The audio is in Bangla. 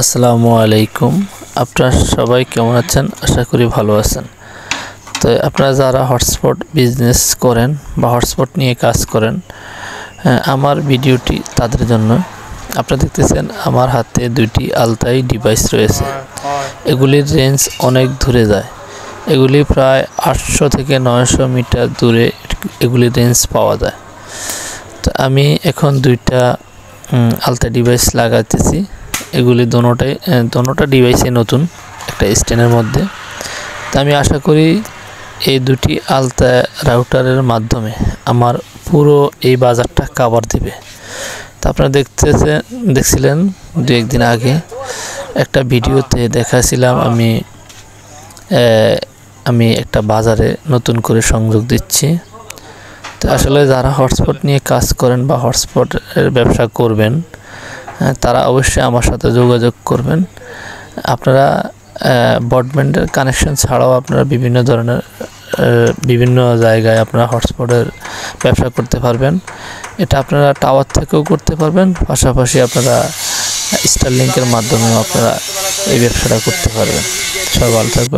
আসসালামু আলাইকুম। আপনারা সবাই কেমন আছেন? আশা করি ভালো আছেন। তো আপনারা যারা হটস্পট বিজনেস করেন বা হটস্পট নিয়ে কাজ করেন, আমার ভিডিওটি তাদের জন্য। আপনারা দেখতেছেন আমার হাতে দুইটি আলতাই ডিভাইস রয়েছে। এগুলির রেঞ্জ অনেক দূরে যায়। এগুলি প্রায় 800 থেকে 900 মিটার দূরে এগুলির রেঞ্জ পাওয়া যায়। তো আমি এখন দুইটা আলতা ডিভাইস লাগাইতেছি। এগুলি দোনোটা ডিভাইসে নতুন একটা স্ট্যান্ডের মধ্যে। তো আমি আশা করি এই দুটি আলতা রাউটারের মাধ্যমে আমার পুরো এই বাজারটা কভার দেবে। তো আপনারা দেখছিলেন দু একদিন আগে একটা ভিডিওতে দেখাছিলাম আমি একটা বাজারে নতুন করে সংযোগ দিচ্ছি। তো আসলে যারা হটস্পট নিয়ে কাজ করেন বা হটস্পটের ব্যবসা করবেন, তারা অবশ্যই আমার সাথে যোগাযোগ করবেন। আপনারা ব্রডব্যান্ডের কানেকশন ছাড়াও আপনারা বিভিন্ন জায়গায় আপনারা হটস্পটের ব্যবসা করতে পারবেন। এটা আপনারা টাওয়ার থেকেও করতে পারবেন, পাশাপাশি আপনারা স্টারলিংকের মাধ্যমেও আপনারা এই ব্যবসাটা করতে পারবেন। সবাই ভালো থাকবেন।